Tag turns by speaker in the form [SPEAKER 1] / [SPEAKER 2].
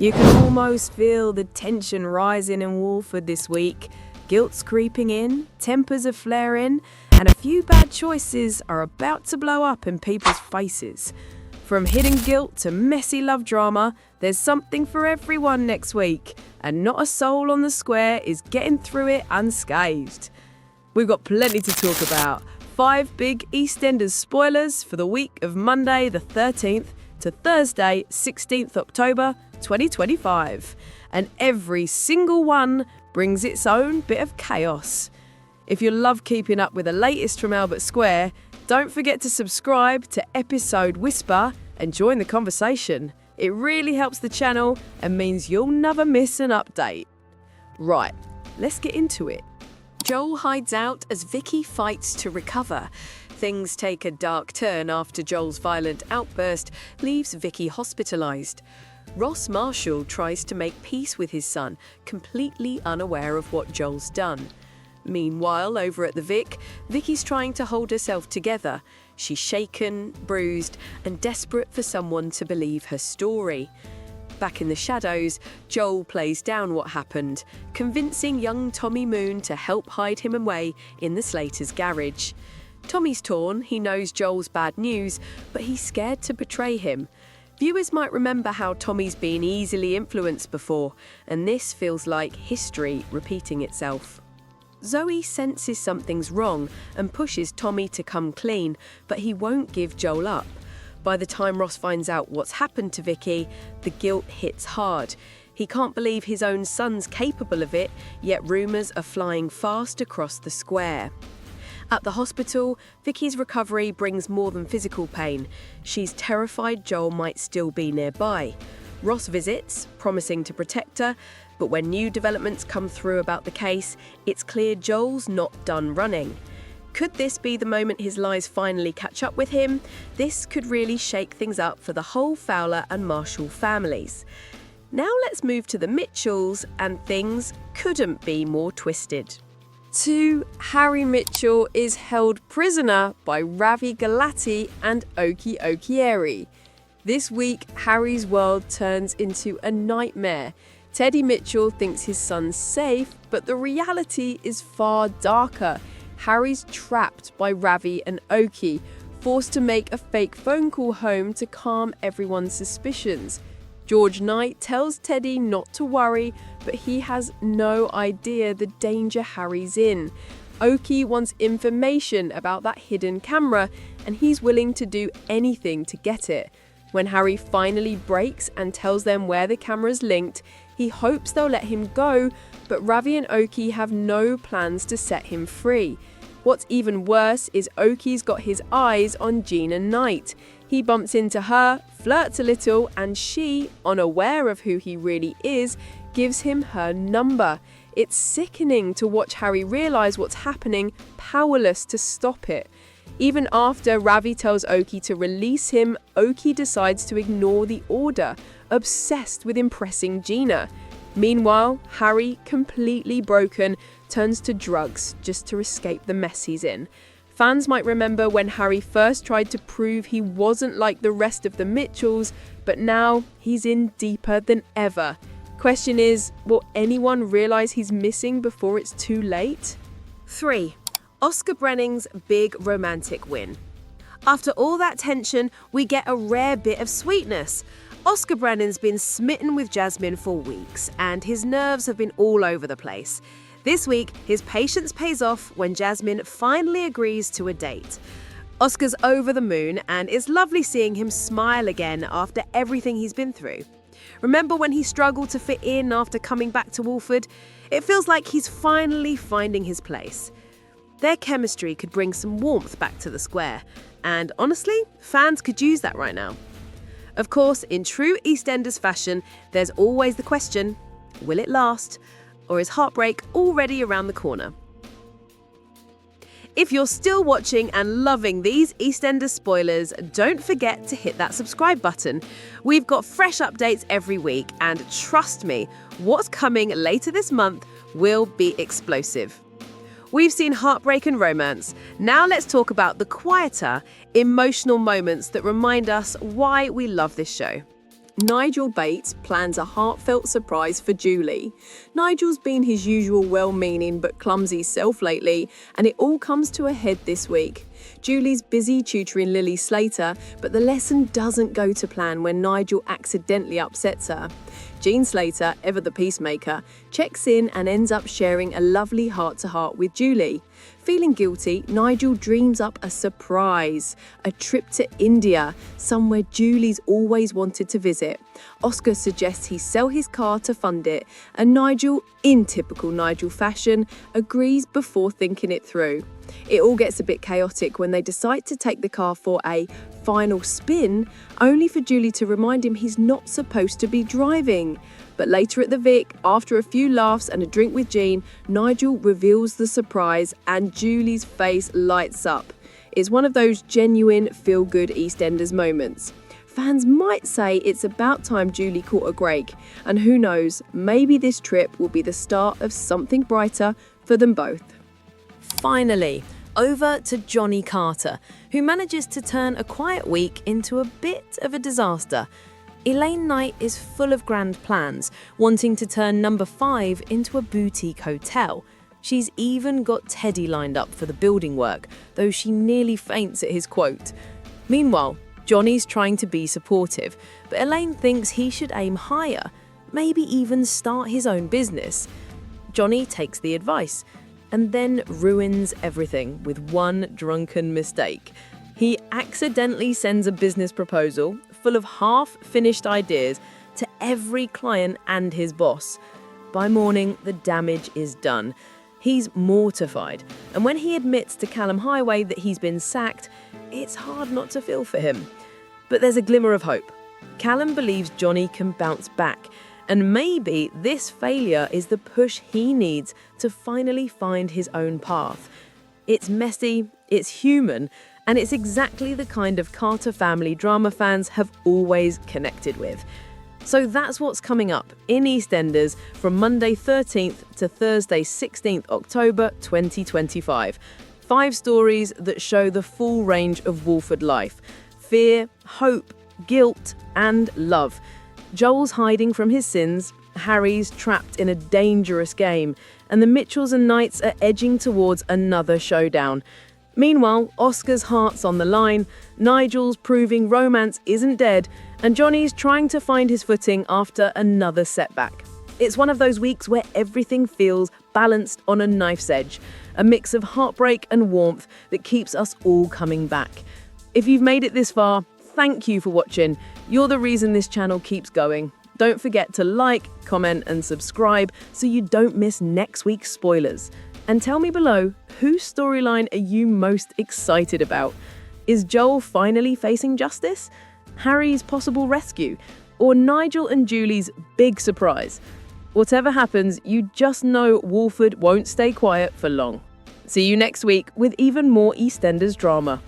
[SPEAKER 1] You can almost feel the tension rising in Walford this week. Guilt's creeping in, tempers are flaring, and a few bad choices are about to blow up in people's faces. From hidden guilt to messy love drama, there's something for everyone next week, and not a soul on the square is getting through it unscathed. We've got plenty to talk about. 5 big EastEnders spoilers for the week of Monday the 13th to Thursday 16th October 2025. And every single one brings its own bit of chaos. If you love keeping up with the latest from Albert Square, don't forget to subscribe to Episode Whisper and join the conversation. It really helps the channel and means you'll never miss an update. Right, let's get into it.
[SPEAKER 2] Joel hides out as Vicki fights to recover. Things take a dark turn after Joel's violent outburst leaves Vicki hospitalised. Ross Marshall tries to make peace with his son, completely unaware of what Joel's done. Meanwhile, over at the Vic, Vicki's trying to hold herself together. She's shaken, bruised, and desperate for someone to believe her story. Back in the shadows, Joel plays down what happened, convincing young Tommy Moon to help hide him away in the Slaters' garage. Tommy's torn, he knows Joel's bad news, but he's scared to betray him. Viewers might remember how Tommy's been easily influenced before, and this feels like history repeating itself. Zoe senses something's wrong and pushes Tommy to come clean, but he won't give Joel up. By the time Ross finds out what's happened to Vicki, the guilt hits hard. He can't believe his own son's capable of it, yet rumours are flying fast across the square. At the hospital, Vicki's recovery brings more than physical pain. She's terrified Joel might still be nearby. Ross visits, promising to protect her, but when new developments come through about the case, it's clear Joel's not done running. Could this be the moment his lies finally catch up with him? This could really shake things up for the whole Fowler and Marshall families. Now let's move to the Mitchells, and things couldn't be more twisted. 2. Harry Mitchell is held prisoner by Ravi Galati and Oki Okieri. This week, Harry's world turns into a nightmare. Teddy Mitchell thinks his son's safe, but the reality is far darker. Harry's trapped by Ravi and Oki, forced to make a fake phone call home to calm everyone's suspicions. George Knight tells Teddy not to worry, but he has no idea the danger Harry's in. Oki wants information about that hidden camera, and he's willing to do anything to get it. When Harry finally breaks and tells them where the camera's linked, he hopes they'll let him go, but Ravi and Oki have no plans to set him free. What's even worse is Oki's got his eyes on Gina Knight. He bumps into her, flirts a little, and she, unaware of who he really is, gives him her number. It's sickening to watch Harry realise what's happening, powerless to stop it. Even after Ravi tells Oki to release him, Oki decides to ignore the order, obsessed with impressing Gina. Meanwhile, Harry, completely broken, turns to drugs just to escape the mess he's in. Fans might remember when Harry first tried to prove he wasn't like the rest of the Mitchells, but now he's in deeper than ever. Question is, will anyone realise he's missing before it's too late? 3. Oscar Brenning's big romantic win. After all that tension, we get a rare bit of sweetness. Oscar Brennan's been smitten with Jasmine for weeks, and his nerves have been all over the place. This week, his patience pays off when Jasmine finally agrees to a date. Oscar's over the moon, and it's lovely seeing him smile again after everything he's been through. Remember when he struggled to fit in after coming back to Walford? It feels like he's finally finding his place. Their chemistry could bring some warmth back to the square, and honestly, fans could use that right now. Of course, in true EastEnders fashion, there's always the question, will it last? Or is heartbreak already around the corner? If you're still watching and loving these EastEnders spoilers, don't forget to hit that subscribe button. We've got fresh updates every week, and trust me, what's coming later this month will be explosive. We've seen heartbreak and romance. Now let's talk about the quieter, emotional moments that remind us why we love this show. Nigel Bates plans a heartfelt surprise for Julie. Nigel's been his usual well-meaning but clumsy self lately, and it all comes to a head this week. Julie's busy tutoring Lily Slater, but the lesson doesn't go to plan when Nigel accidentally upsets her. Jean Slater, ever the peacemaker, checks in and ends up sharing a lovely heart-to-heart with Julie. Feeling guilty, Nigel dreams up a surprise, a trip to India, somewhere Julie's always wanted to visit. Oscar suggests he sell his car to fund it, and Nigel, in typical Nigel fashion, agrees before thinking it through. It all gets a bit chaotic when they decide to take the car for a final spin, only for Julie to remind him he's not supposed to be driving. But later at the Vic, after a few laughs and a drink with Jean, Nigel reveals the surprise and Julie's face lights up. It's one of those genuine feel-good EastEnders moments. Fans might say it's about time Julie caught a break, and who knows, maybe this trip will be the start of something brighter for them both.
[SPEAKER 1] Finally, over to Johnny Carter, who manages to turn a quiet week into a bit of a disaster. Elaine Knight is full of grand plans, wanting to turn number 5 into a boutique hotel. She's even got Teddy lined up for the building work, though she nearly faints at his quote. Meanwhile, Johnny's trying to be supportive, but Elaine thinks he should aim higher, maybe even start his own business. Johnny takes the advice, and then ruins everything with one drunken mistake. He accidentally sends a business proposal full of half-finished ideas to every client and his boss. By morning, the damage is done. He's mortified, and when he admits to Callum Highway that he's been sacked, it's hard not to feel for him. But there's a glimmer of hope. Callum believes Johnny can bounce back, and maybe this failure is the push he needs to finally find his own path. It's messy, it's human, and it's exactly the kind of Carter family drama fans have always connected with. So that's what's coming up in EastEnders from Monday 13th to Thursday 16th October 2025. 5 stories that show the full range of Walford life: fear, hope, guilt, and love. Joel's hiding from his sins, Harry's trapped in a dangerous game, and the Mitchells and Knights are edging towards another showdown. Meanwhile, Oscar's heart's on the line, Nigel's proving romance isn't dead, and Johnny's trying to find his footing after another setback. It's one of those weeks where everything feels balanced on a knife's edge, a mix of heartbreak and warmth that keeps us all coming back. If you've made it this far, thank you for watching. You're the reason this channel keeps going. Don't forget to like, comment, and subscribe so you don't miss next week's spoilers. And tell me below, whose storyline are you most excited about? Is Joel finally facing justice? Harry's possible rescue? Or Nigel and Julie's big surprise? Whatever happens, you just know Walford won't stay quiet for long. See you next week with even more EastEnders drama.